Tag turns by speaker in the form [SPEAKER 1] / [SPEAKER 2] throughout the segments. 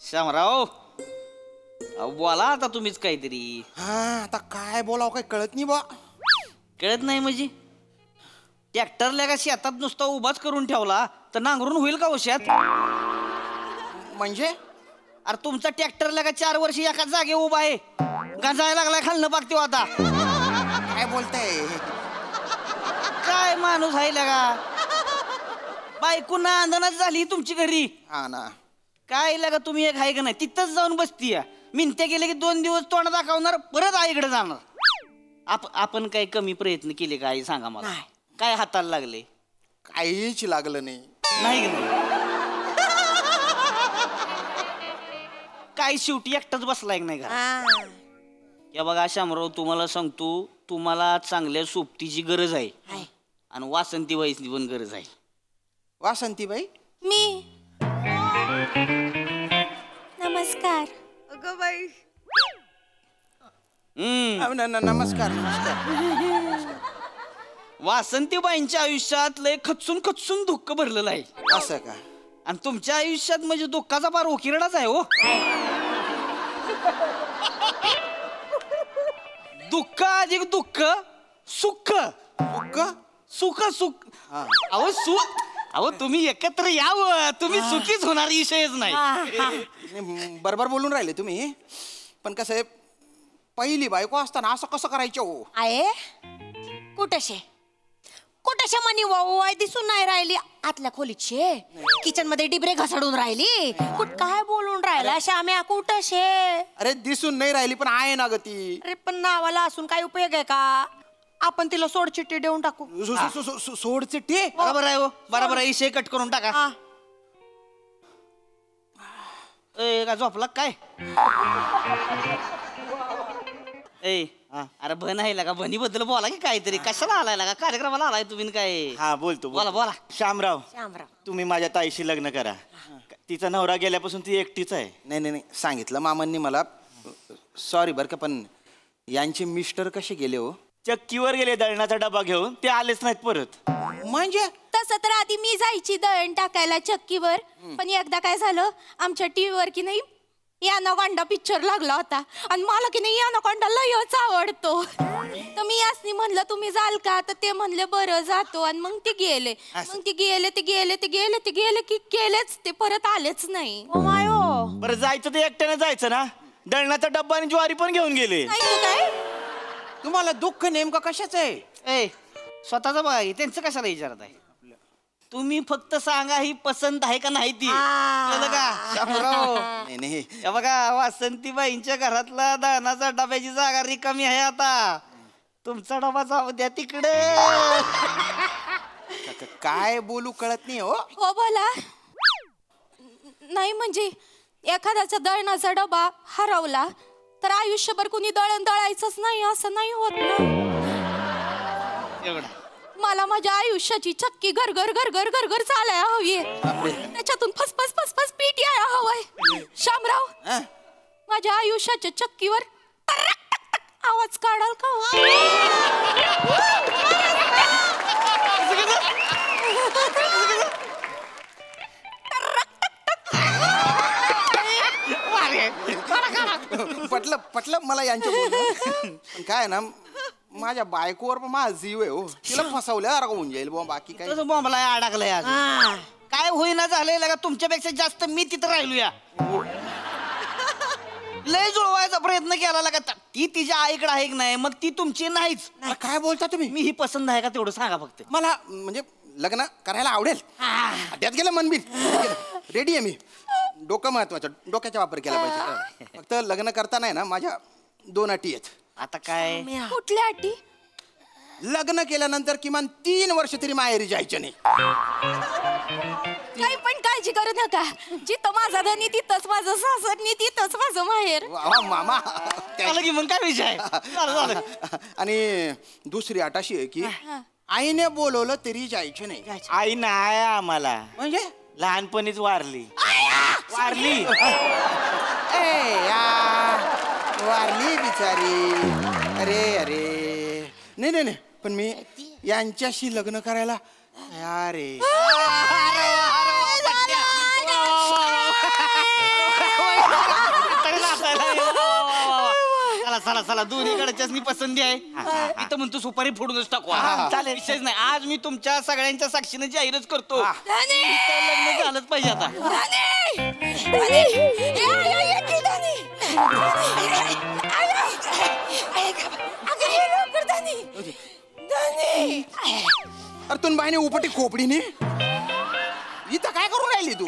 [SPEAKER 1] श्यामराव बोला आता तुम्हीच काहीतरी.
[SPEAKER 2] हा आता काय बोलाव काय कळत नाही बा.
[SPEAKER 1] कळत नाही म्हणजे ट्रॅक्टरला का शेतात नुसता उभाच करून ठेवला तर नांगरून होईल का शेत?
[SPEAKER 2] म्हणजे
[SPEAKER 1] अरे तुमचा ट्रॅक्टरला का 4 वर्ष एकाच जागे उभा आहे, गांजायला लागलाय खालनं बघतो आता.
[SPEAKER 2] काय बोलताय?
[SPEAKER 1] काय माणूस आहे लगा, बायको नांदणच झाली तुमची घरी.
[SPEAKER 2] हा ना.
[SPEAKER 1] काय लगा तुम्ही एक आहे का नाही तिथंच जाऊन बसतीया. मिनत्या गेले की 2 दिवस तोंड दाखवणार, परत आईकडे जाणार. आपण काय कमी प्रयत्न केले का आई सांगा मला? काय हाताला लागले?
[SPEAKER 2] काहीच लागलं नाही.
[SPEAKER 1] नाही का नाही? काय शेवटी एकटाच बसलाय नाही का? या बघा शामराव तुम्हाला सांगतो, तुम्हाला चांगल्या सोबतीची गरज आहे आणि वासंतीबाईची पण गरज आहे.
[SPEAKER 2] वासंतीबाई
[SPEAKER 3] मी नमस्कार.
[SPEAKER 4] अगं बाई
[SPEAKER 2] नमस्कार नमस्कार.
[SPEAKER 1] वासंतीबाईंच्या आयुष्यात लय खचून खचून दुःख भरलेलं आहे.
[SPEAKER 2] असं का?
[SPEAKER 1] आणि तुमच्या आयुष्यात म्हणजे दुःखाचा फार उकिरडाच आहे हो. दुःख अधिक दुःख, सुख
[SPEAKER 2] दुःख
[SPEAKER 1] सुख सुख. अहो तुम्ही एकत्र यावं, तुम्ही सुखीच होणार विषयच नाही.
[SPEAKER 2] बरोबर बोलून राहिले तुम्ही, पण कसं आहे पहिली बायको असताना असं कसं करायचं हो?
[SPEAKER 3] आहे कुठशे मनी वाय दिसून नाही राहिली. आतल्या खोलीत शे, किचन मध्ये डिबरे घसडून राहिली. काय बोलून राहिला श्याम्या? कुठशे?
[SPEAKER 2] अरे दिसून नाही राहिली पण आहे ना ग ती.
[SPEAKER 3] अरे पण नावाला असून काय उपयोग आहे का? आपण तिला सोड चिठ्ठी देऊन टाकू.
[SPEAKER 2] सोड चिठ्ठी?
[SPEAKER 1] बरोबर आहे हो, बरोबर आहे. विषय कट करून टाका. का झोपला काय? अरे भन आहे का? भनी बद्दल बोला की काहीतरी. कशाला आलाय का कार्यक्रमाला आलाय तुम्ही? काय?
[SPEAKER 5] हा बोलतो.
[SPEAKER 1] बोला बोला.
[SPEAKER 5] श्यामराव तुम्ही माझ्या ताईशी लग्न करा. तिचा नवरा गेल्यापासून ती एकटीच आहे.
[SPEAKER 2] नाही सांगितलं मामांनी मला. सॉरी बरं का, पण यांचे मिस्टर कसे गेले हो?
[SPEAKER 5] चक्कीवर गेले दळणाचा डबा घेऊन, ते आलेच नाहीत परत.
[SPEAKER 2] म्हणजे
[SPEAKER 3] तसं तर आधी मी जायची दळण टाकायला चक्कीवर, पण एकदा काय झालं आमच्या टीव्हीवर की नाही यानाकोंडा पिक्चर लागला होता आणि मला की नाही यानाकोंडा लयच आवडतो. तर मी यासनी म्हणलं तुम्ही जाल का? तर ते म्हणले बरं जातो. आणि मग ते गेले. की गेलेच ते, परत आलेच नाही.
[SPEAKER 5] बरं जायचं ते एकट्याने जायचं ना. दळणाचा डब्बा आणि ज्वारी पण घेऊन गेले.
[SPEAKER 3] काय
[SPEAKER 2] तुम्हाला दुःख नेमकं कशाच आहे?
[SPEAKER 1] स्वतःच बघा, त्यांचं कशाला विचारत आहे? तुम्ही फक्त सांगा ही पसंत आहे का नाही ती.
[SPEAKER 2] नाही
[SPEAKER 1] या बघा वासंतीबाईंच्या घरातला दळणाचा डब्याची जागा रिकामी आहे आता. तुमचा डबा जाऊ द्या तिकडे.
[SPEAKER 2] काय बोलू कळत नाही हो.
[SPEAKER 3] हो बोला. नाही म्हणजे एखाद्याचा दळणाचा डबा हरवला तर आयुष्यभर कुणी दळण दळायचंच नाही असं नाही होत ना. मला माझ्या आयुष्याची चक्की घर घर घर घर घर घर चालायला हवी. त्याच्यातून फसफस फसफस पीठ यायला हवंय. शामराव माझ्या आयुष्याच्या चक्कीवर आवाज काढाल का?
[SPEAKER 2] पटलं मला यांच्या बोलणं. पण काय ना माझ्या बायकोवर पण माझा जीव आहे हो. तिला फसवल्या होऊन जाईल बुवा, बाकी काय.
[SPEAKER 1] बॉम्बला अडकलाय. काय होईना झालंय का? तुमच्यापेक्षा जास्त मी तिथं राहिलो या. लय जुळवायचा प्रयत्न केला लागा. ती तिच्या आईकडे आहे की नाही, मग ती तुमची नाहीच.
[SPEAKER 2] काय बोलता तुम्ही?
[SPEAKER 1] मी ही पसंत आहे का तेवढं सांगा फक्त.
[SPEAKER 2] मला म्हणजे लग्न करायला आवडेल. त्यात गेलं मनबीन. रेडी आहे मी. डोकं महत्वाचं, डोक्याचा वापर केला पाहिजे. फक्त लग्न करताना ना माझ्या 2 अटी आहेत.
[SPEAKER 1] आता काय?
[SPEAKER 3] कुठल्या अटी?
[SPEAKER 2] लग्न केल्यानंतर किमान 3 वर्ष तरी माहेरी जायचं नाही.
[SPEAKER 3] काही पण काळजी करू नका. जिथं माझा धनी तिथंच माझं सासर, तिथंच माझं माहेर.
[SPEAKER 2] मामा
[SPEAKER 1] की मग काय विषय?
[SPEAKER 2] आणि दुसरी अट अशी आहे की आईने बोलवलं तरी जायचं नाही.
[SPEAKER 5] आई नाही आम्हाला,
[SPEAKER 2] म्हणजे
[SPEAKER 5] लहानपणीच वारली.
[SPEAKER 2] वारली बिचारी. अरे नाही पण मी यांच्याशी लग्न करायला अरे
[SPEAKER 1] चला चला दोन्हीकडच्याच मी पसंती आहे इथं म्हणतो सुपारी फोडूनच टाकू चालेल विषयच नाही. आज मी तुमच्या सगळ्यांच्या साक्षीने जाहीरच करतो इथं लग्न झालंच पाहिजे आता.
[SPEAKER 2] अरे तुन बाईने उपटी खोपडीने इथं काय करून राहिली तू?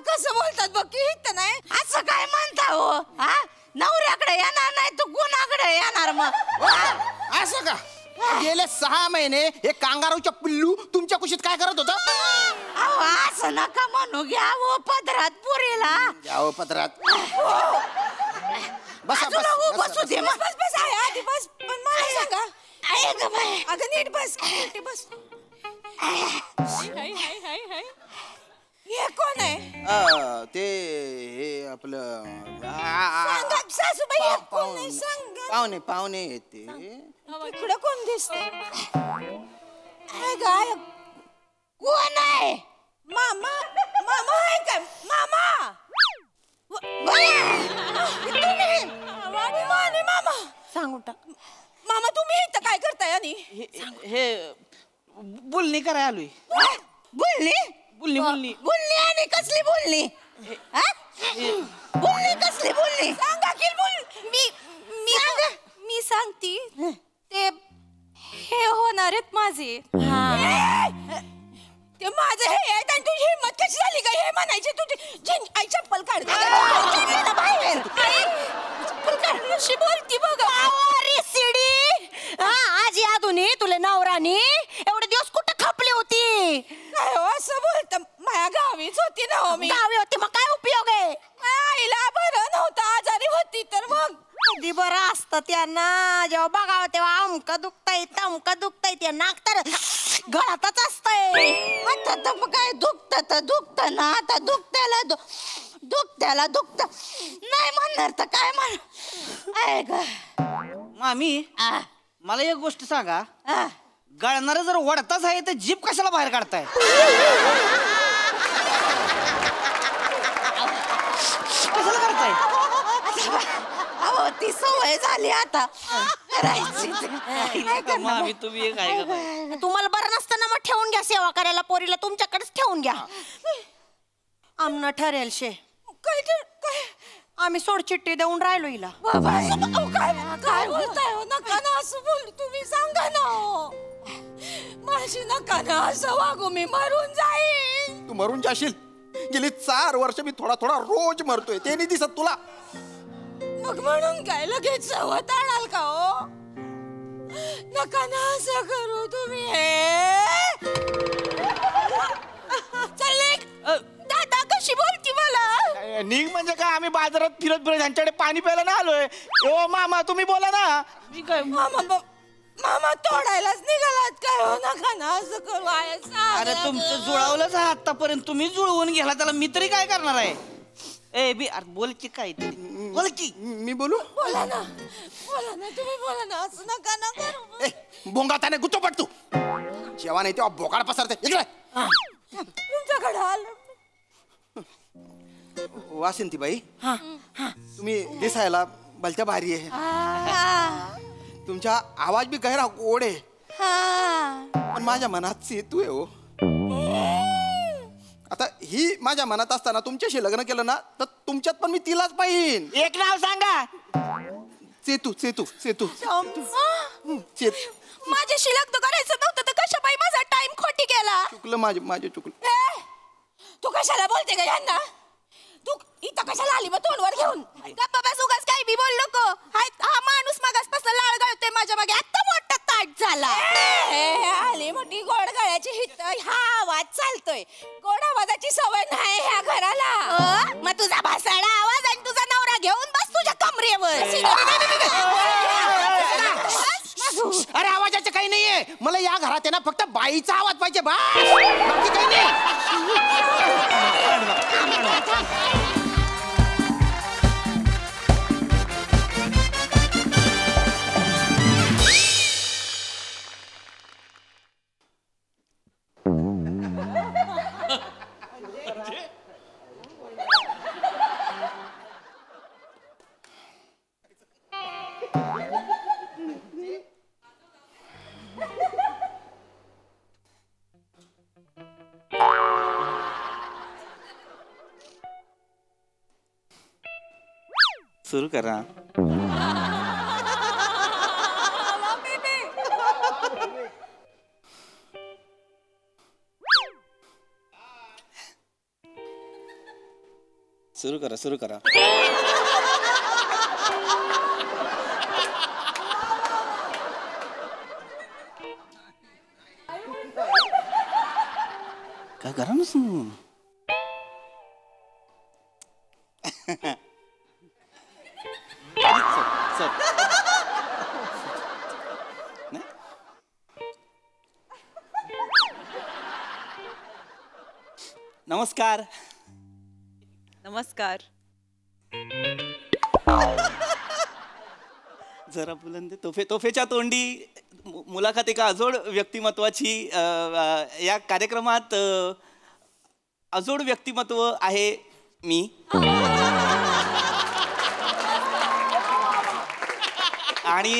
[SPEAKER 3] कसं बोलतात बघ की इथं नाही असं काय म्हणता हो हा नवऱ्याकडे येणार नाही तू गुणाकडे येणार मग
[SPEAKER 2] असं का? गेले 6 महिने हे कांगारूच्या पिल्लू तुमच्या कुशीत काय करत होतं?
[SPEAKER 3] अहो असं नका म्हणू घ्या हो पदरात पुरीला
[SPEAKER 2] जाओ पत्रात. बस
[SPEAKER 3] बसू दे मग बस आहे आधी बस पण मला सांगा अगं नीट बस बस हे कोण आहे
[SPEAKER 2] ते हे आपलं
[SPEAKER 3] सासूबाई हे कोण आहे सांगा
[SPEAKER 2] पाहुणे येते.
[SPEAKER 3] इकडं कोण दिसतंय गाय कोण आहे मामा मामा आहे का मामा मामा सांगून टाक मामा तुम्ही इथं काय करताय आणि
[SPEAKER 1] हे बोलणी करायला आलोय.
[SPEAKER 3] बोलली
[SPEAKER 1] बोलणी बोलणी
[SPEAKER 3] बोलली आणि कसली बोलली बोलली कसली बोलली सांगा की बोल मी सांगती ते हे होणार आहेत माझे ते माझं हे आहे आणि तुझी हिंमत कशी झाली का हे म्हणायची तुझी आई चप्पल काढ बाहेर चप्पल काढ कशी बोलती बघ आजी आधुनी तुला नवरानी एवढे दिवस कुठं खपली होती काय हो असं बोलत माझ्या गावीच होती ना हो मी गावी होती मग काय उपयोग आहे आईला बरं नव्हतं आजारी होती तर मग कधी बरं असतं त्यांना जेव्हा बघावं तेव्हा अमक दुखतय तमक दुखतय ते नाक तर गळातच असतंय आता तर मग काय दुखत ना आता दुखत्याला दुखत नाही म्हणणार तर काय म्हण आहे ग
[SPEAKER 1] मामी मला एक गोष्ट सांगा गळणारा जर वडताच आहे तर जीप कशाला बाहेर काढताय? कशाला करताय?
[SPEAKER 3] अहो ती सवय झाली आता
[SPEAKER 1] मामी तुम्ही एक आहे का?
[SPEAKER 3] तुम्हाला बरं नसतं ना मग ठेवून घ्या सेवा करायला पोरीला तुमच्याकडेच ठेवून घ्या आमना ठरेल शे काय आम्ही सोडचिट्टी देऊन राहिलो हिला काय बोलताय हो नका ना असं बोल तुम्ही सांगा ना माझी नका ना असं वागू मी मरून जाईन.
[SPEAKER 2] तू मरून जाशील. गेली 4 वर्ष मी थोडा थोडा रोज मरतोय ते नाही दिसत तुला.
[SPEAKER 3] मग म्हणून काय लगेच सवत आणाल का हो नका ना असं करू तुम्ही चालले दादा कशी बोलती मला
[SPEAKER 5] निघ म्हणजे काय आम्ही बाजारात फिरत त्यांच्याकडे पाणी प्यायला ना आलोय. ओ मामा तुम्ही बोला ना.
[SPEAKER 1] मी काय
[SPEAKER 3] मामा तोडायलाच निघालात काय हो नका ना असं करू
[SPEAKER 1] अरे तुमचं जुळवलंच आहे आतापर्यंत तुम्ही जुळवून गेला त्याला मी तरी काय करणार आहे? ए बी अरे बोल की काय बोल की.
[SPEAKER 2] मी बोलू?
[SPEAKER 3] बोला ना तुम्ही बोला ना असं नका ना करू.
[SPEAKER 2] बोंगाताने गुत्तो पड तू जेव्हा नाही तेव्हा बोकाड पसरते इकडे.
[SPEAKER 3] तुमच्याकडे आलं
[SPEAKER 2] वासिंती बाई तुम्ही दिसायला भलत्या भारी आहे. तुमचा आवाज बी गहरा गोड आहे पण माझ्या मनात सेतू आहे हो. आता ही माझ्या मनात असताना तुमच्याशी लग्न केलं ना तर तुमच्यात पण मी तिलाच पाहिजे.
[SPEAKER 5] एक नाव सांगा.
[SPEAKER 2] सेतू सेतू सेतू
[SPEAKER 3] माझ्याशी लग्न करायचं नव्हतं तर कशा बाई माझा टाइम खोटी गेला.
[SPEAKER 2] चुकलं माझे चुकलं.
[SPEAKER 3] तू कशाला बोलते का यांना तू इथं कशाला आली मग तोंडवर घेऊन गप्पा बस उगाच काही बी बोल नको. हा माणूस मागासपासून लाळ गळतोय माझ्या मागे आता मोठा ताट झाला आली मोठी गोड गळ्याची हित हा आवाज चालतोय गोड आवाजाची सवय नाही ह्या घराला. मग तुझा भासाडा आवाज आणि तुझा नवरा घेऊन बस तुझ्या कमरेवर.
[SPEAKER 2] अरे आवाजाचं काही नाहीये मला या घरात आहे ना फक्त बाईचा आवाज पाहिजे बाकी काही नाही.
[SPEAKER 5] सुरू करा. सुरू करा, सुरू करा. काय करा ना सुरू. सर नाही. नमस्कार.
[SPEAKER 4] नमस्कार.
[SPEAKER 5] जरा बुलंद तोफेच्या तोंडी मुलाखत एका अजोड व्यक्तिमत्वाची. या कार्यक्रमात अजोड व्यक्तिमत्व आहे मी. आणि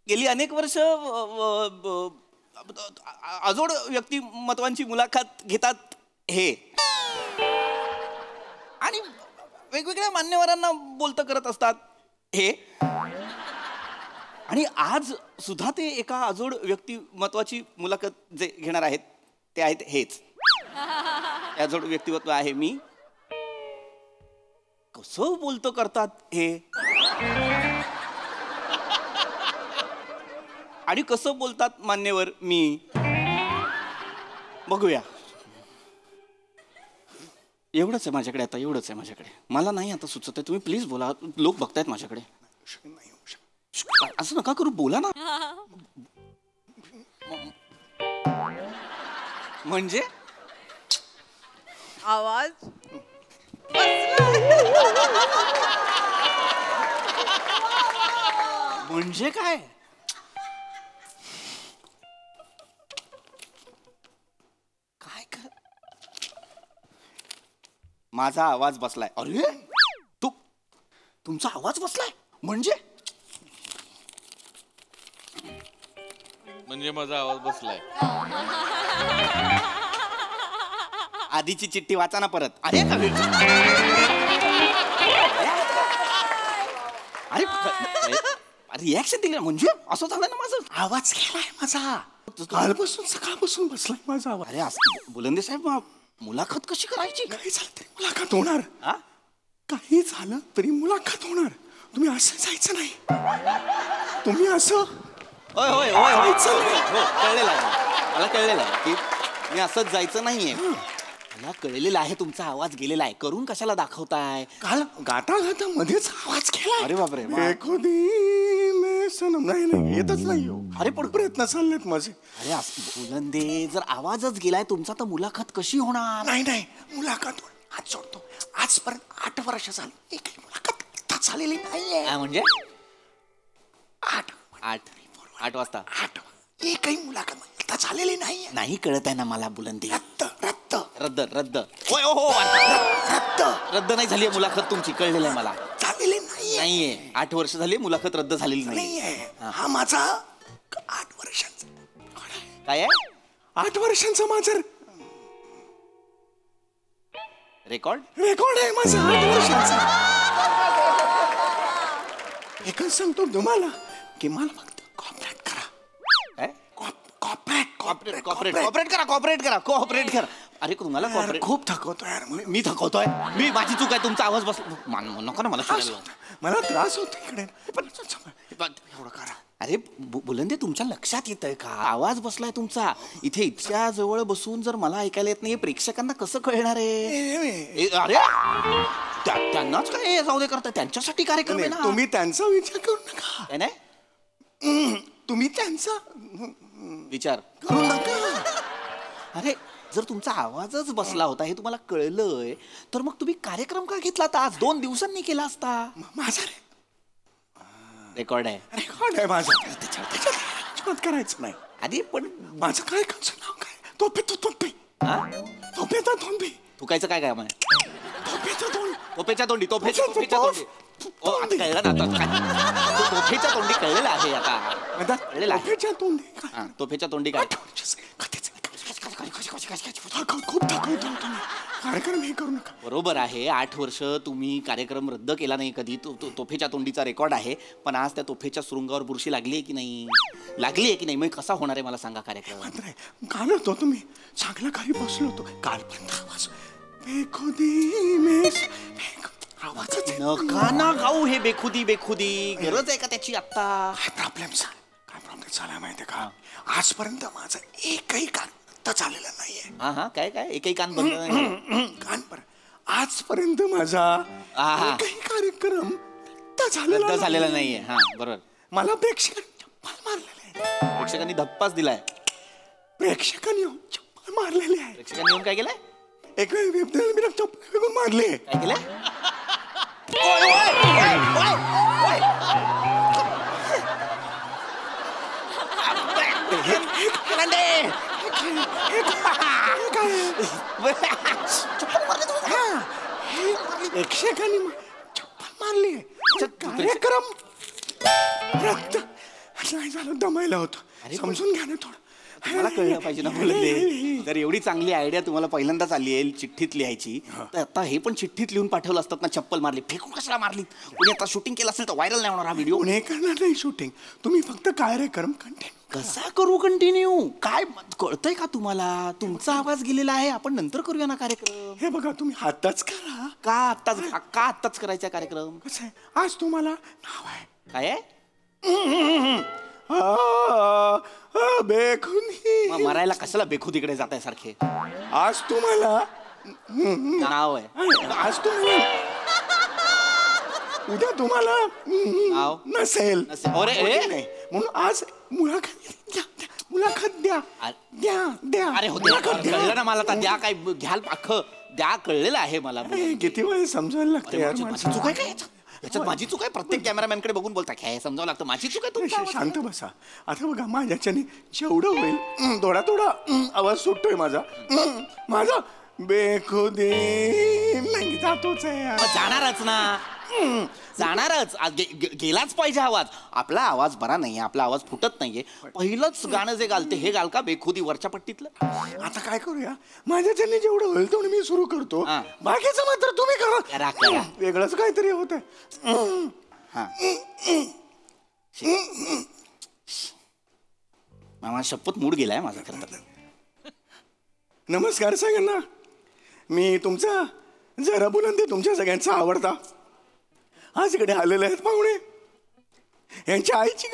[SPEAKER 5] गेली अनेक वर्ष अजोड व्यक्तिमत्वांची मुलाखत घेतात हे, आणि वेगवेगळ्या मान्यवरांना बोलतं करत असतात हे. आणि आज सुद्धा ते एका अजोड व्यक्तिमत्वाची मुलाखत जे घेणार आहेत ते आहेत हेच. अजोड व्यक्तिमत्व आहे मी. कसं बोलतं करतात हे, आणि कसं बोलतात मान्यवर मी, बघूया. एवढंच आहे माझ्याकडे आता, एवढंच आहे माझ्याकडे. मला नाही आता सुचत आहे. तुम्ही प्लीज बोला, लोक बघतायत माझ्याकडे. असं नका करू, बोला ना. म्हणजे
[SPEAKER 4] आवाज
[SPEAKER 5] म्हणजे काय? काय काय माझा आवाज बसलाय. अरे तुमचा आवाज बसलाय म्हणजे
[SPEAKER 6] म्हणजे माझा आवाज बसलाय.
[SPEAKER 5] आधीची चिठ्ठी वाचा ना परत. अरे अरे रिॲक्शन दिलं म्हणजे असं झालं ना. माझं आवाज गेलाय माझा.
[SPEAKER 2] कालपासून सकाळपासून बसलाय माझा आवाज.
[SPEAKER 5] अरे बुलंदे साहेब, मुलाखत कशी करायची?
[SPEAKER 2] काही झालं तरी मुलाखत होणार.
[SPEAKER 5] हा?
[SPEAKER 2] काही झालं तरी मुलाखत होणार. तुम्ही असं जायचं नाही. तुम्ही असं
[SPEAKER 5] होय होय होय होय हो, कळलेलं आहे मला. कळलेलं आहे की मी असंच जायचं नाहीये. मला कळलेलं आहे तुमचा आवाज गेलेला आहे. करून कशाला दाखवताय?
[SPEAKER 2] काल गाता गाता मध्येच आवाज केला.
[SPEAKER 5] अरे बापरे.
[SPEAKER 2] नाही नाही येतच नाही हो.
[SPEAKER 5] अरे पण
[SPEAKER 2] प्रयत्न चाललेत माझे.
[SPEAKER 5] अरे बुलंदे, जर आवाजच गेलाय तुमचा तर मुलाखत कशी होणार?
[SPEAKER 2] नाही नाही मुलाखत आज सोडतो. आजपर्यंत 8 वर्ष झाली एकही मुलाखत झालेली नाहीये.
[SPEAKER 5] काय म्हणजे?
[SPEAKER 2] 8
[SPEAKER 5] वाजता
[SPEAKER 2] 8 एकही मुलाखत झालेली नाहीये.
[SPEAKER 5] नाही कळत आहे ना मला बुलंदे.
[SPEAKER 2] रद्द रद्द
[SPEAKER 5] रद्द रद्द. होय हो
[SPEAKER 2] रद्द
[SPEAKER 5] रद्द नाही झाली मुलाखत तुमची. कळलेलं आहे मला.
[SPEAKER 2] झालेली नाहीये.
[SPEAKER 5] नाहीये. 8 वर्ष झाली मुलाखत रद्द झालेली नाहीये.
[SPEAKER 2] नाहीये. हा माझा 8 वर्षांचा
[SPEAKER 5] काय आहे?
[SPEAKER 2] 8 वर्षांचा माझा
[SPEAKER 5] रेकॉर्ड
[SPEAKER 2] आहे माझा 8 वर्षांचा. एकच सांगतो तुम्हाला की मला फक्त कॉपरेट करा.
[SPEAKER 5] काय?
[SPEAKER 2] कॉपरेट
[SPEAKER 5] कॉपरेट करा. अरे तुम्हाला कॉपरेट
[SPEAKER 2] खूप थकवतो यार.
[SPEAKER 5] मी थकवतोय. मी माझी चूक आहे. तुमचा आवाज बसला नको ना मला शिकायला.
[SPEAKER 2] मला त्रास होतो इकडे. एवढं करा.
[SPEAKER 5] अरे बुलंदे, तुमच्या लक्षात येत आहे का आवाज बसलाय तुमचा? इथे इतक्या जवळ बसून जर मला ऐकायला येत नाही, प्रेक्षकांना कसं कळणार आहे? अरे त्यांनाच काय जाऊ दे करता. त्यांच्यासाठी कार्यक्रम आहे ना.
[SPEAKER 2] तुम्ही त्यांचा विचार करू नका.
[SPEAKER 5] काय नाही?
[SPEAKER 2] तुम्ही त्यांचा
[SPEAKER 5] विचार
[SPEAKER 2] करू नका.
[SPEAKER 5] अरे जर तुमचा आवाजच बसला होता हे तुम्हाला कळलंय तर मग तुम्ही कार्यक्रम का घेतला? आज 2 दिवसांनी केला असता.
[SPEAKER 2] माझा
[SPEAKER 5] रेकॉर्ड आहे.
[SPEAKER 2] रेकॉर्ड आहे माझा. त्याच्यात करायचं नाही.
[SPEAKER 5] आधी पण
[SPEAKER 2] माझं काय नाव काय? तोपे तो तोपे. तोपे तो तोपे.
[SPEAKER 5] थुकायचं काय काय म्हणे?
[SPEAKER 2] तोपेच्या तोंडी.
[SPEAKER 5] तोफेच्या तोंडी. कळलं ना आता. तोफेच्या तोंडी कळलेलं आहे आता. कळलेलं आहे.
[SPEAKER 2] तोपेच्या तोंडी.
[SPEAKER 5] तोफेच्या तोंडी काय?
[SPEAKER 2] खूप थकवतो तुम्ही. कार्यक्रम हे करू नका.
[SPEAKER 5] बरोबर आहे, 8 वर्ष तुम्ही कार्यक्रम रद्द केला नाही कधी. तोफेच्या तोंडीचा रेकॉर्ड आहे, पण आज त्या तोफेच्या सुरुंगावर बुरशी लागली आहे की नाही? लागली आहे की नाही? मग कसा होणार आहे मला सांगा कार्यक्रम?
[SPEAKER 2] मात्र काल होतो तुम्ही चांगला खाली बसलो होतो कालपर्यंत. आवाज बेखुदी मेस आवाजच
[SPEAKER 5] नका ना गाऊ हे बेखुदी बेखुदी. गरज आहे का त्याची आता?
[SPEAKER 2] काय प्रॉब्लेम झाला माहितीये का? आजपर्यंत माझा एकही कान तर झालेला नाहीये.
[SPEAKER 5] हा काय काय एकही कान बंद नाही.
[SPEAKER 2] कान पर आजपर्यंत माझा
[SPEAKER 5] आहा.
[SPEAKER 2] एकही कार्यक्रम तर
[SPEAKER 5] रद्द झालेला नाहीये. हा बरोबर.
[SPEAKER 2] मला प्रेक्षकांनी चप्पल मारलेले आहे.
[SPEAKER 5] प्रेक्षकांनी धप्पाच दिलाय.
[SPEAKER 2] प्रेक्षकांनी येऊन चप्पल मारलेली आहे.
[SPEAKER 5] प्रेक्षकांनी येऊन काय केलंय?
[SPEAKER 2] एक वेळ चप्पल फेकून मारले.
[SPEAKER 5] काय केलंय?
[SPEAKER 2] प्रेक्षकांनी चप्पल मारली. कार्यक्रम रद्द नाही झालं. दमायला होतं. समजून घ्या ना थोडं.
[SPEAKER 5] मला कळलं पाहिजे ना बोलले. जर एवढी चांगली आयडिया तुम्हाला पहिल्यांदाच आली आहे चिठ्ठीत लिहायची, तर आता हे पण चिठ्ठीत लिहून पाठवलं असतात ना. चप्पल मारली फेकून कशाला मारली? कोणी आता शूटिंग केलं असेल तर व्हायरल नाही होणार हा व्हिडिओ.
[SPEAKER 2] कोणी करणार नाही शूटिंग. तुम्ही फक्त कार्यक्रम कंटिन्यू.
[SPEAKER 5] कसा करू कंटिन्यू? काय कळतंय का तुम्हाला? तुमचा आवाज गेलेला आहे. आपण नंतर करूया ना कार्यक्रम.
[SPEAKER 2] हे बघा तुम्ही आताच करा.
[SPEAKER 5] का आत्ताच करायचा कार्यक्रम?
[SPEAKER 2] कसं आहे आज तुम्हाला नाव आहे
[SPEAKER 5] काय आहे?
[SPEAKER 2] बेखुदी.
[SPEAKER 5] मग मरायला कशाला बेखुदीकडे जात आहे सारखे?
[SPEAKER 2] आज तुम्हाला
[SPEAKER 5] नाव आहे.
[SPEAKER 2] आज तुम्हाला उद्या तुम्हाला
[SPEAKER 5] नाव
[SPEAKER 2] नसेल.
[SPEAKER 5] अरे
[SPEAKER 2] नाही म्हणून आज मुलाखत द्या.
[SPEAKER 5] अरे होते कळलं ना मला. द्या काय घ्याल अख्खं द्या कळलेलं आहे मला.
[SPEAKER 2] किती वेळ समजायला लागतं यार.
[SPEAKER 5] माझी चूक आहे काय याच्यात? माझी चूक आहे? प्रत्येक कॅमेरामॅनकडे बघून बोलता काय समजावं लागतं? माझी चूक आहे तुमची?
[SPEAKER 2] शांत बसा. आता बघा माझ्याच्याने जेवढं होईल थोडा आवाज सुटतोय माझा बेखुदी नाही जातोच आहे यार.
[SPEAKER 5] जाणारच ना. जाणारच. गेलाच पाहिजे आवाज. आपला आवाज बरा नाहीये. आपला आवाज फुटत नाहीये. पहिलंच गाणं जे घालते हे घाल का बेखुदी वरच्या पट्टीतलं?
[SPEAKER 2] आता काय करूया? माझ्याच्याने जेवढं होईल तेवढं मी सुरू करतो. बाकीचं मात्र तुम्ही करा. वेगळंच काहीतरी होत
[SPEAKER 5] मामा शपथ मूड गेलाय माझा खरं तर.
[SPEAKER 2] नमस्कार सगळ्यांना. मी तुमचा जरा बुलंदी तुमच्या सगळ्यांचा आवडता. आज इकडे आलेले आहेत पाहुणे. यांच्या आईची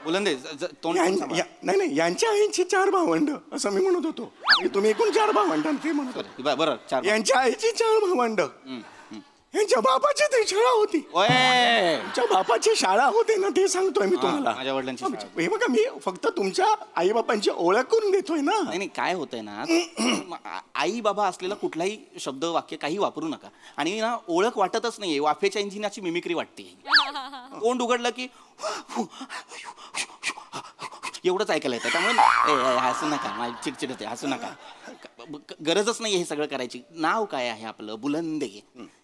[SPEAKER 5] बुलंदे
[SPEAKER 2] नाही यांच्या आईची 4 भावंड असं मी म्हणत होतो. तुम्ही एकूण 4 भावंड ते म्हणत होते.
[SPEAKER 5] बरोबर.
[SPEAKER 2] यांच्या आईची 4 भावंड. यांच्या बापाची ती शाळा होती. तुमच्या बापाची शाळा होती ना ते सांगतोय मी तुम्हाला.
[SPEAKER 5] माझ्या वडिलांची.
[SPEAKER 2] हे बघा मी फक्त तुमच्या आई बापांची ओळख करून देतोय ना.
[SPEAKER 5] नाही काय होतंय ना, आई बाबा असलेला कुठलाही शब्द वाक्य काही वापरू नका. आणि ना ओळख वाटतच नाहीये. वाफेच्या इंजिनाची मिमिक्री वाटते. तोंड उघडलं की एवढंच ऐकायला येतं. त्यामुळे हसू नका. माझी चिडचिड होते. हसू नका. गरजच नाही हे सगळं करायची. नाव काय आहे आपलं? बुलंदे.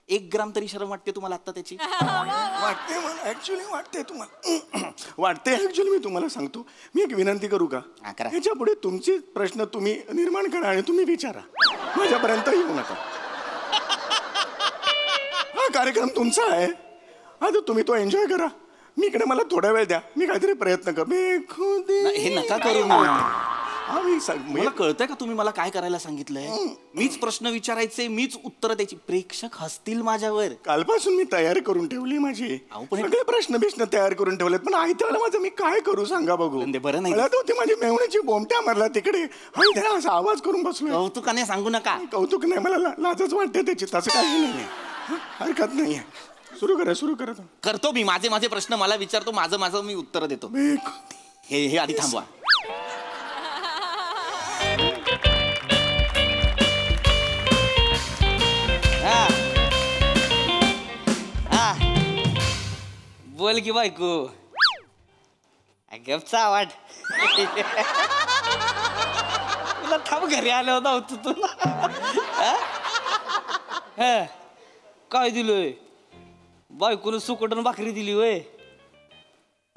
[SPEAKER 5] 1 ग्राम तरी शरम वाटते तुम्हाला आता त्याची?
[SPEAKER 2] वाटते मला ऍक्च्युली. वाटते तुम्हाला? वाटते ऍक्च्युली. मी तुम्हाला सांगतो. मी एक विनंती करू का? याच्या पुढे तुमचे प्रश्न तुम्ही निर्माण करा आणि तुम्ही विचारा. माझ्यापर्यंत येऊ नका. हा कार्यक्रम तुमचा आहे. आता तुम्ही तो एन्जॉय करा. मी इकडे मला थोडा वेळ द्या. मी काहीतरी प्रयत्न कर.
[SPEAKER 5] हे नका करू ना. मला कळतंय का तुम्ही मला काय करायला सांगितलंय? मीच प्रश्न विचारायचे, मीच उत्तर द्यायची. प्रेक्षक हसतील माझ्यावर.
[SPEAKER 2] कालपासून मी तयारी करून ठेवली माझी. सगळे प्रश्न तयार करून ठेवलेत. पण ऐकताना माझं मी काय करू सांगा बघू.
[SPEAKER 5] बरं नाही.
[SPEAKER 2] होती माझी मेवण्याची बोमट्या मारला तिकडे. असा आवाज करून बसलो.
[SPEAKER 5] कौतुकाने सांगू नका.
[SPEAKER 2] कौतुक नाही. मला लाजच वाटते त्याची. तसं काही नाही. हरकत नाहीये. सुरू करा.
[SPEAKER 5] करतो मी. माझे प्रश्न मला विचारतो. माझं मी उत्तर देतो. हे आधी थांबवा.
[SPEAKER 1] बोल की बायको. गपचा आवाज. तुला थांब घरी आलो होता तुला. काय दिलोय? बायकोनं सुकटून भाकरी दिली होय.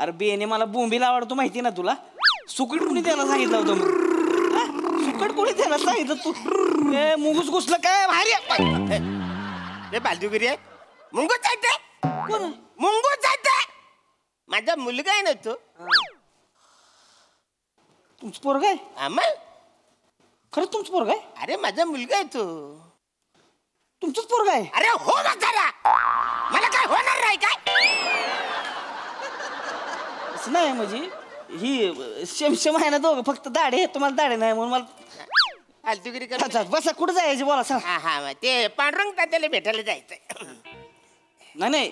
[SPEAKER 1] अरे बेने मला बोंबीला आवडतो माहिती ना तुला. सुकट कोणी त्याला सांगितलं होतं मग? हा? सुकट कोणी त्याला सांगितलं तू? ए मुंगूस घुसलं काय भारी
[SPEAKER 4] बालदुगिरी आहे. मुंगूस जायचंय.
[SPEAKER 1] कोण?
[SPEAKER 4] मुंगूस जायचंय. माझा मुलगा आहे ना तो.
[SPEAKER 1] तुमचं पोरग आहे?
[SPEAKER 4] आम्हाला
[SPEAKER 1] खरंच तुमचं पोरग आहे?
[SPEAKER 4] अरे माझा मुलगा आहे तो.
[SPEAKER 1] तुमचंच पोरग आहे?
[SPEAKER 4] अरे हो म्हातारा, मला काय होणार नाही काय?
[SPEAKER 1] असं नाही म्हणजे ही शेम आहे ना दोघं, फक्त दाढे आहे, तुम्हाला दाढे नाही म्हणून मला.
[SPEAKER 4] फालतुगिरी कर.
[SPEAKER 1] अच्छा, बसा कुठं जायचे बोला सांग.
[SPEAKER 4] हा ते पांडुरंग तात्याला भेटायला जायचंय.
[SPEAKER 1] नाही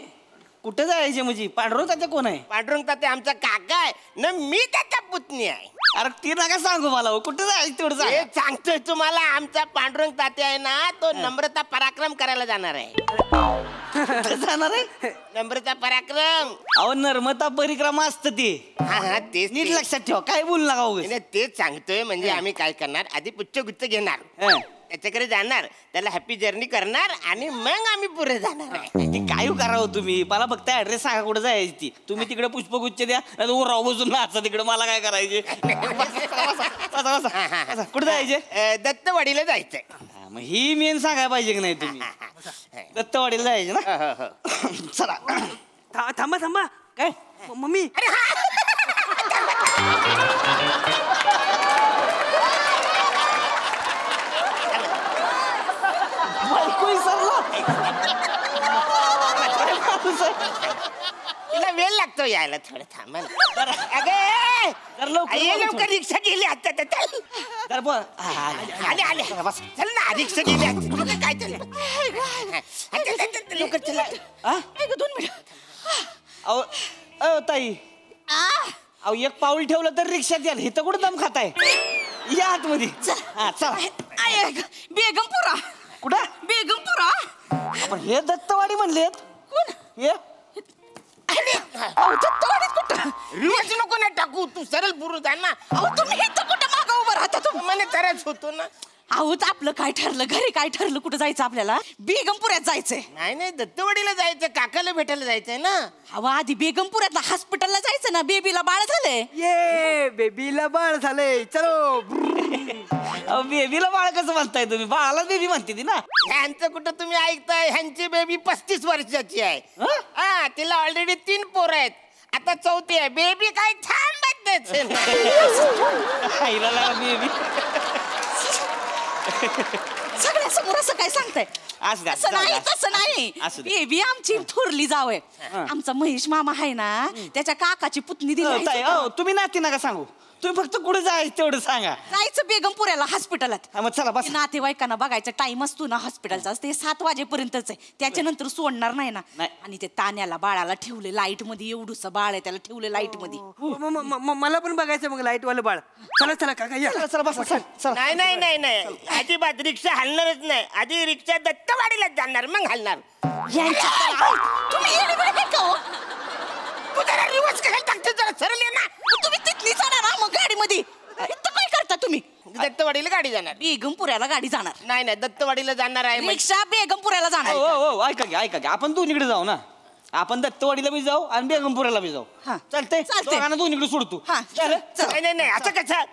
[SPEAKER 1] कुठं जायचे म्हणजे? पांडुरंग तात्या कोण आहे?
[SPEAKER 4] पांडुरंग तात्या आमचा काका आहे ना, मी त्याच्या पुतणी आहे.
[SPEAKER 1] अरे ती नका सांगू मला, कुठं जायचं तेवढं
[SPEAKER 4] हे
[SPEAKER 1] सांग.
[SPEAKER 4] सांगतोय तुम्हाला, आमचा पांडुरंग तात्या आहे ना, तो नम्रता पराक्रम करायला जाणार आहे.
[SPEAKER 1] जाणार आहे?
[SPEAKER 4] नम्रता पराक्रम.
[SPEAKER 1] अहो नर्मदा परिक्रमा असतं ते.
[SPEAKER 4] हा तेच
[SPEAKER 1] नीट
[SPEAKER 4] ते.
[SPEAKER 1] लक्षात ठेवा, काय बोलू नका उगाच.
[SPEAKER 4] नाही, तेच सांगतोय. म्हणजे आम्ही काय करणार, आधी पुच्छ घेणार,
[SPEAKER 1] हं.
[SPEAKER 4] त्याच्याकडे जाणार, त्याला हॅपी जर्नी करणार आणि मग आम्ही पुढे जाणार आहे.
[SPEAKER 1] ते काय करावं तुम्ही? मला फक्त ऍड्रेस सांगा कुठं जायची ती. तुम्ही तिकडे पुष्पगुच्छ द्या, राव बसून नाचा तिकडे, मला काय करायचे? कुठं जायचे?
[SPEAKER 4] दत्तवाडीला जायचंय.
[SPEAKER 1] मग ही मेन सांगायला पाहिजे की नाही तुम्ही? दत्तवाडीला जायचे ना? चला. थांबा काय मम्मी?
[SPEAKER 4] तिला वेळ लागतो यायला, थोडं थांबा ना. अगे ये लवकर, रिक्षा गेली आता. आले आले, चल ना, रिक्षा गेली आता. काय चाललं? लवकर चला.
[SPEAKER 3] 2 मिनिट.
[SPEAKER 1] अहो ताई, अहो एक पाऊल ठेवलं तर रिक्षात याल, इथं कुठं दम खाताय? या आतमध्ये. हा चला.
[SPEAKER 3] बेगमपुरा.
[SPEAKER 1] कुठं?
[SPEAKER 3] बेगमपुरा.
[SPEAKER 1] आपण हे दत्तवाडी म्हणलेत.
[SPEAKER 3] कोण?
[SPEAKER 1] हे
[SPEAKER 3] दत्तवाडीत कुठं?
[SPEAKER 4] रिवर्स नको ना टाकू, तू सरळ पुरू जा ना.
[SPEAKER 3] अहो तुम्ही इथं कुठं मागं उभं राहता तुम्ही?
[SPEAKER 4] मला त्रास होतो ना.
[SPEAKER 3] अहो आपलं काय ठरलं, घरी काय ठरलं, कुठं जायचं आपल्याला? बेगमपुऱ्यात जायचंय.
[SPEAKER 4] नाही दत्तवाडीला जायचं, काकाला भेटायला जायचंय ना.
[SPEAKER 3] अहो आधी बेगमपुऱ्यातला हॉस्पिटलला जायचं ना, बेबीला बाळ झालंय.
[SPEAKER 6] ये बेबीला बाळ झालंय, चलो.
[SPEAKER 1] अहो बेबीला बाळ कसं म्हणताय तुम्ही? बाळाला बेबी म्हणते ती ना.
[SPEAKER 4] ह्यांचं कुठं तुम्ही ऐकताय? ह्यांची बेबी 35 वर्षाची आहे. हा, तिला ऑलरेडी 3 पोरं आहेत, आता 4थी आहे. बेबी काय थांबत
[SPEAKER 1] बेबी
[SPEAKER 3] सगळ्यासमोर असं काय सांगताय? असं नाही, तसं नाही. बेबी आमची थोरली जाव आहे. आमचा महेश मामा आहे ना, त्याच्या काकाची पुतणी दिली.
[SPEAKER 1] तुम्ही नाती नका सांगू, तुम्ही फक्त कुठे जायचं तेवढं सांगा.
[SPEAKER 3] जायचं बेगमपुऱ्याला हॉस्पिटलात.
[SPEAKER 1] मग चला बस.
[SPEAKER 3] नातेवाईकांना बघायचा टाइम असतो ना हॉस्पिटलचा, ते 7 वाजेपर्यंतच आहे. त्याच्यानंतर सोडणार नाही ना. आणि ते तान्याला बाळाला ठेवले लाईट मध्ये, एवढूसा बाळ आहे, त्याला ठेवले लाईट मध्ये.
[SPEAKER 6] मला पण बघायचं मग लाईट वालं बाळ. चला काका या.
[SPEAKER 1] चला बस.
[SPEAKER 4] नाही अजिबात रिक्षा हलणारच नाही. आधी रिक्षा दत्तवाडीलाच जाणार, मग हलणार.
[SPEAKER 3] तुम्ही येडे-बिडे काय का हो?
[SPEAKER 4] तू जरा रिवर्स करायला टाकते, जरा सरळ ये ना.
[SPEAKER 3] तुम्ही तिथली जाणार ना मग गाडीमध्ये? इथं काय करता तुम्ही?
[SPEAKER 4] दत्तवाडीला गाडी जाणार.
[SPEAKER 3] बेगमपुऱ्याला गाडी जाणार.
[SPEAKER 4] नाही दत्तवाडीला जाणार आहे.
[SPEAKER 3] रिक्षा बेगमपुऱ्याला जाणार.
[SPEAKER 1] हो ऐका की आपण दोन्हीकडे जाऊ ना. आपण दत्तवाडीला बी जाऊ आणि बेगमपुऱ्याला बी जाऊ. चालतंय. दोन्हीकडे सोडतो.
[SPEAKER 4] नाही असं कसं?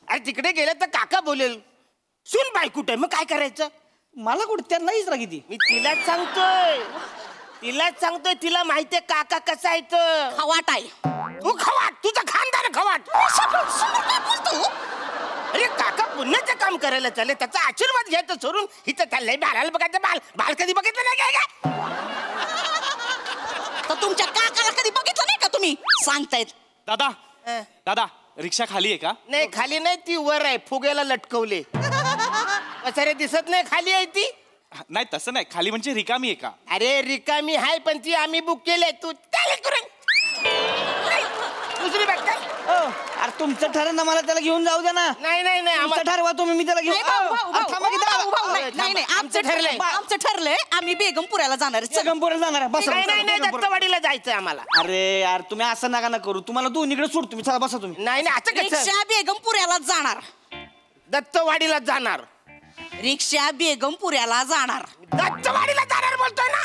[SPEAKER 4] अरे तिकडे गेलं तर काका बोलेल, सुन बाई कुठे, मग काय करायचं?
[SPEAKER 1] मला कुठे त्यांना इसरा किती?
[SPEAKER 4] मी तिलाच सांगतोय, तिला माहितीये काका कसा आहे तो.
[SPEAKER 3] खवाट आहे.
[SPEAKER 4] तू खवाट, तुझं खानदार खवाट. अरे काका पुण्याचं काम करायला चालले, त्याचा आशीर्वाद घ्यायचं सोडून हिचं चाललंय बाळाला बघायचं. बाळ कधी बघितलं नाही काय?
[SPEAKER 3] तर तुमच्या काकाला कधी बघितलं नाही का तुम्ही? सांगतायत.
[SPEAKER 7] दादा रिक्षा खाली आहे का?
[SPEAKER 4] नाही खाली नाही, ती वर आहे, फुग्याला लटकवले. सारे दिसत नाही खाली आहे ती.
[SPEAKER 7] नाही तसं नाही, खाली म्हणजे रिकामी आहे का?
[SPEAKER 4] अरे रिकामी आहे, पण ती आम्ही बुक केले. तू दुसरी बघ.
[SPEAKER 1] अरे तुमचं ठरलं ना, मला त्याला घेऊन जाऊ द्या ना.
[SPEAKER 4] नाही
[SPEAKER 1] आमचं ठरवा तुम्ही, मी त्याला घेऊन.
[SPEAKER 3] नाही आमचं ठरलंय, आम्ही बेगमपुऱ्याला जाणार.
[SPEAKER 1] बेगमपुऱ्याला जाणार आहे. बसा.
[SPEAKER 4] नाही दत्तवाडीला जायचंय आम्हाला.
[SPEAKER 1] अरे यार तुम्ही असं नका ना करू, तुम्हाला दोन्हीकडे सोडतो मी. चला बसा तुम्ही.
[SPEAKER 4] नाही असं कसं?
[SPEAKER 3] रिक्षा बेगमपुऱ्याला जाणार.
[SPEAKER 4] दत्तवाडीला जाणार.
[SPEAKER 3] रिक्षा बेगमपुऱ्याला जाणार.
[SPEAKER 4] दत्तवाडीला जाणार बोलतोय ना.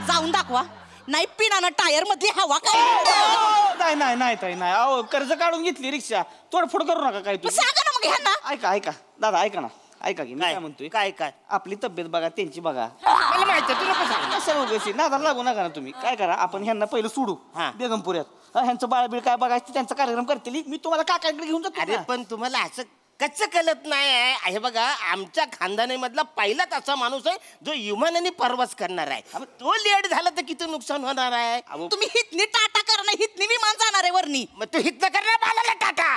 [SPEAKER 3] जाऊन दाखवा.
[SPEAKER 8] नाही पिनानं टायर मधली हवा काय
[SPEAKER 1] नाही नाही नाही ताई नाही अहो कर्ज काढून घेतली रिक्षा तोडफोड करू नका काय तू
[SPEAKER 8] सांगा ना मग ह्यांना.
[SPEAKER 1] ऐका ऐका दादा ऐका ना ऐका की मी काय म्हणतोय
[SPEAKER 4] काय काय
[SPEAKER 1] आपली तब्येत बघा त्यांची बघा
[SPEAKER 4] मला माहिती आहे, तू नको सांग.
[SPEAKER 1] कसं उगाच नादाला लागू नका ना तुम्ही काय करा आपण ह्यांना पहिलं सोडू
[SPEAKER 4] हा.
[SPEAKER 1] बेगमपुऱ्यात ह्यांचं बाळबीळ काय बघायचं त्यांचा कार्यक्रम करतील मी तुम्हाला काकाकडे घेऊन जातो
[SPEAKER 4] अरे
[SPEAKER 1] ना.
[SPEAKER 4] पण तुम्हाला असं कसं कळत नाही आहे हे बघा आमच्या खानदानीमधला पहिलाच असा माणूस आहे जो विमानाने प्रवास करणार आहे तो लेट झाला तर किती नुकसान होणार आहे
[SPEAKER 8] तुम्ही हितनी टाटा करणं हितनी विमान जाणार आहे वरनी.
[SPEAKER 4] मग तू हितनं करणार बाळाला टाटा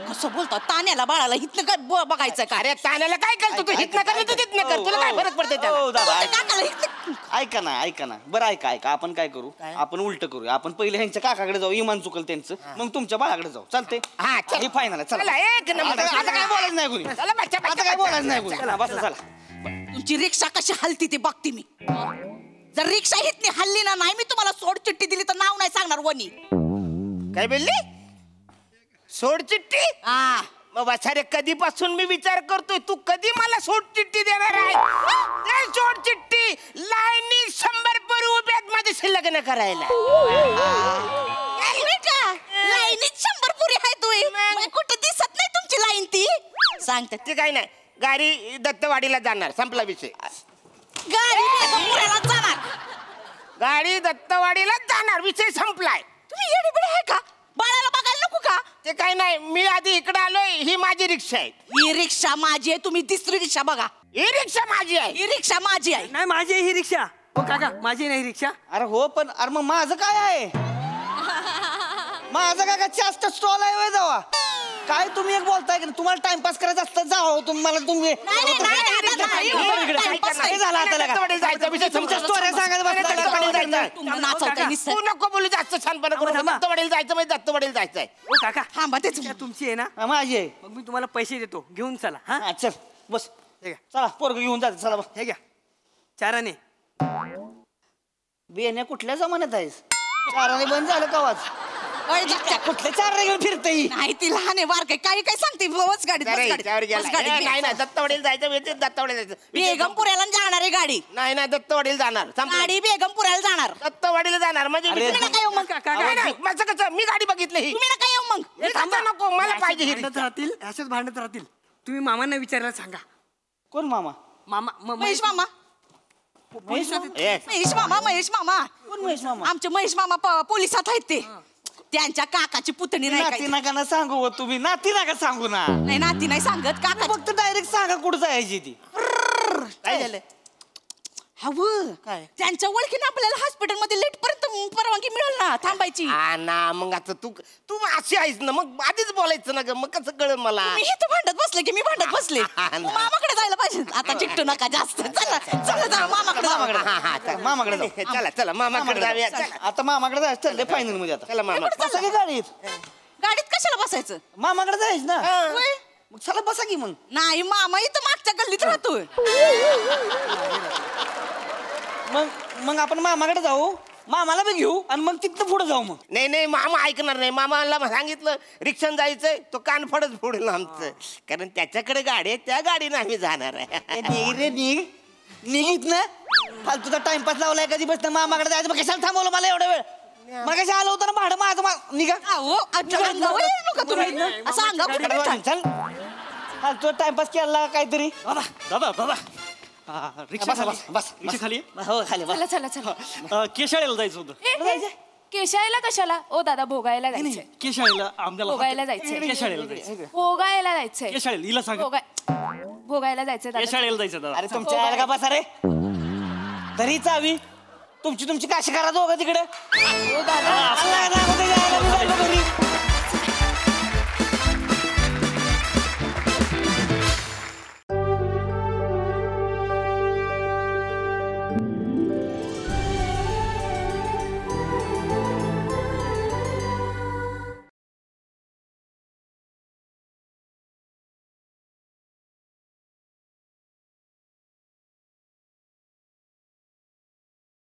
[SPEAKER 8] कसं बोलतो तान्याला बाळाला हितनं काय बघायचं का
[SPEAKER 4] अरे ताण्याला काय करतो तू हितनं कर तू तिथनं कर तुला काय फरक पडते
[SPEAKER 1] हो, दादा,
[SPEAKER 8] त्या
[SPEAKER 1] ऐका.
[SPEAKER 8] काकाला हितनं
[SPEAKER 1] ऐका ना बरं ऐका आपण काय करू आपण उलट करूया आपण पहिले ह्यांच्या काकाकडे जाऊ इमान चुकल त्यांचं मग तुमच्या बाळाकडे जाऊ चालते
[SPEAKER 4] हा, चल.
[SPEAKER 1] हे फायनल
[SPEAKER 4] चला, एक नंबर.
[SPEAKER 1] आता काय बोलायचं नाही कोणी
[SPEAKER 4] चला, बच्चा, बच्चा,
[SPEAKER 1] आता काय
[SPEAKER 4] बच्चा.
[SPEAKER 1] बोलायचं नाही कोणी चला बसा चला
[SPEAKER 8] तुमची रिक्षा कशी हलती ते बघते मी. जर रिक्षा हितनी हल्ली ना नाही मी तुम्हाला सोड चिठ्ठी दिली तर नाव नाही सांगणार वनी.
[SPEAKER 4] काय बोलली सोड चिठ्ठी
[SPEAKER 8] हा
[SPEAKER 4] मग वाचारे कधीपासून मी विचार करतोय तू कधी मला सोड चिठ्ठी देणार आहे ते सोड चिठ्ठी लाईनी 100 पर उभ्यात माझ्याशी लग्न करायला
[SPEAKER 8] लाईनीत 100 पुरी आहे तुम्ही मग कुठे दिसत नाही तुमची लाईन ती सांगते.
[SPEAKER 4] ते काही नाही गाडी दत्तवाडीला जाणार संपला विषय
[SPEAKER 8] गाडी पुण्याला जाणार.
[SPEAKER 4] गाडी दत्तवाडीला जाणार विषय संपलाय
[SPEAKER 8] तुम्ही येडी बिडी आहे का बाळाला बघायला नको का.
[SPEAKER 4] ते काही नाही मी आधी इकडे आलोय ही माझी रिक्षा आहे
[SPEAKER 8] ही रिक्षा माझी आहे तुम्ही दुसरी रिक्षा बघा.
[SPEAKER 4] ही रिक्षा माझी आहे
[SPEAKER 8] ही रिक्षा माझी आहे.
[SPEAKER 6] नाही माझी आहे ही रिक्षा. हो काका माझी नाही रिक्षा.
[SPEAKER 1] अरे हो पण अरे मग माझं काय आहे माझं काय जास्त स्टॉल आहे होय जावा काय तुम्ही एक बोलताय की तुम्हाला टाइमपास करायचं असतं जावं तुम्हाला तुम्ही
[SPEAKER 8] नाही, दादा, नाही, टाइमपास
[SPEAKER 1] काय झालं आता लगा?
[SPEAKER 4] दत्तवाडीला जायचा विषय
[SPEAKER 1] तुमच्या
[SPEAKER 4] संपला.
[SPEAKER 1] स्टोऱ्या सांगायला बसला का?
[SPEAKER 4] दत्तवाडीला जायचं.
[SPEAKER 8] तुम्हाला नाचवताय नुसतं.
[SPEAKER 4] तू नको बोलू जास्त छानपणा करू
[SPEAKER 6] थांबा.
[SPEAKER 4] दत्तवाडीला जायचं म्हणजे दत्तवाडीला जायचंय
[SPEAKER 6] हो काका
[SPEAKER 8] थांबा तेच
[SPEAKER 6] रिक्षा तुमची आहे ना
[SPEAKER 1] हा, माझी आहे
[SPEAKER 6] मग मी तुम्हाला पैसे देतो घेऊन चला हा
[SPEAKER 1] हा चल बस
[SPEAKER 6] हे घ्या
[SPEAKER 1] चला पोरग घेऊन जाते चला बस
[SPEAKER 6] हे घ्या 4 आणे.
[SPEAKER 1] बियाण्या कुठल्या जमान्यात आहेस चाराने बंद झालं कवाच
[SPEAKER 8] ओय, जात्या.
[SPEAKER 1] कुठल्या चाराने घेऊन फिरते ही
[SPEAKER 8] नाही ती लहान आहे बारकाय काही काय सांगते बस गाडीत बस
[SPEAKER 4] अरे,
[SPEAKER 8] गाडीत,
[SPEAKER 4] याच्यावर गेला.
[SPEAKER 8] बस गाडीत,
[SPEAKER 4] नाही नाही दत्तवाडीला जायचं म्हणजे दत्तवाडीला जायचं
[SPEAKER 8] बेगमपुऱ्याला जाणार आहे गाडी.
[SPEAKER 4] नाही नाही दत्तवाडीला जाणार संपलं.
[SPEAKER 8] गाडी बेगमपुऱ्याला जाणार.
[SPEAKER 4] दत्तवाडीला जाणार म्हणजे
[SPEAKER 1] अरे,
[SPEAKER 4] विषय-
[SPEAKER 8] तुम्ही नका येऊ मग
[SPEAKER 4] नाही, नाही, माझं कसं मी गाडी बघितली ही
[SPEAKER 8] तुम्ही नका येऊ मग.
[SPEAKER 4] मी कसं नको मला पाहिजे ही
[SPEAKER 6] भांडत
[SPEAKER 4] रिक्षा.
[SPEAKER 6] राहतील असेच भांडत राहतील. तुम्ही मामांना विचारायला सांगा.
[SPEAKER 1] कोण मामा
[SPEAKER 6] मामा
[SPEAKER 8] महेश मामा
[SPEAKER 1] महेश मामा?
[SPEAKER 4] ए,
[SPEAKER 8] महेश मामा महेश मामा
[SPEAKER 1] कोण महेश मामा
[SPEAKER 8] आमचे महेश मामा पोलिसात आहेत ते त्यांच्या काकाची पुतणी नाही
[SPEAKER 1] नाती
[SPEAKER 8] काय.
[SPEAKER 1] नका ना सांगू हो तुम्ही नाती नका सांगू ना
[SPEAKER 8] नाही नाती नाही सांगत काका
[SPEAKER 1] फक्त डायरेक्ट सांगा कुठं जायची ती
[SPEAKER 4] काय झालं
[SPEAKER 8] हवं
[SPEAKER 4] काय?
[SPEAKER 8] त्यांच्या ओळखीने आपल्याला हॉस्पिटलमध्ये लेट पर्यंत परवानगी मिळेल ना थांबायची.
[SPEAKER 4] हा ना मग आता तू तू अशी आहेस ना मग आधीच बोलायचं ना ग मग कसं कळलं मला
[SPEAKER 8] मी इथं भांडत बसले की मी भांडत बसले
[SPEAKER 4] हा, ना.
[SPEAKER 8] मामाकडे जायला पाहिजे आता चिकटू नका जास्त चला चला जा मामाकडे जाऊ.
[SPEAKER 4] हा, हा, चला.
[SPEAKER 1] मामाकडे जाऊ.
[SPEAKER 4] चला चला मामाकडे जाऊया चला.
[SPEAKER 1] आता मामाकडे जायचं चाललंय फायनल मध्ये आता
[SPEAKER 4] चला मामा
[SPEAKER 1] बसा की गाडीत
[SPEAKER 8] गाडीत कशाला बसायचं.
[SPEAKER 1] मामाकडे जायच ना
[SPEAKER 8] होय?
[SPEAKER 1] मग चला बसा की मग
[SPEAKER 8] नाही मामा इथं मागच्या गल्लीत राहतोय.
[SPEAKER 1] मग मग आपण मामाकडे जाऊ मामाला बी घेऊ आणि मग तिथं पुढे जाऊ मग
[SPEAKER 4] नाही नाही मामा ऐकणार नाही मामाला सांगितलं रिक्षान जायचंय तो कान फडत फोडेल आमचं कारण त्याच्याकडे गाडी आहे त्या गाडीनं आम्ही जाणार आहे
[SPEAKER 1] निघ रे निघ निघित ना फालतूचा टाइमपास लावलाय कधी बस मामाकडे जायचं मग कशाला थांबवलं मला एवढा वेळ मग कशा आलं होतं ना भाडं माझं निघा
[SPEAKER 8] अहो, अच्छा, अंगावर येऊ नका तुम्ही. असं अंगावर कुठे येता?
[SPEAKER 1] चल फालतू टाइमपास केला काहीतरी
[SPEAKER 7] दादा दादा दादा रिक्षा
[SPEAKER 1] बस
[SPEAKER 7] खाली
[SPEAKER 1] बस बस
[SPEAKER 7] रिक्षा खाली
[SPEAKER 1] हो खाली बस
[SPEAKER 9] चला चला चला
[SPEAKER 7] केशाळेला जायचं होतं
[SPEAKER 9] ए, केशाळेला कशाला ओ दादा भोगायला जायचंय
[SPEAKER 7] केशाळेला आमदाला
[SPEAKER 9] भोगायला जायचंय.
[SPEAKER 7] केशाळेला जायचं
[SPEAKER 9] भोगायला जायचंय
[SPEAKER 7] केशाळेला हिला सांग
[SPEAKER 9] भोगायला जायचंय दादा.
[SPEAKER 7] केशाळेला जायचं दादा
[SPEAKER 1] अरे तुमच्या यायला का बसा रे तरी चावी तुमची काशी करा दोघं तिकडे
[SPEAKER 9] ओ दादा
[SPEAKER 1] घरी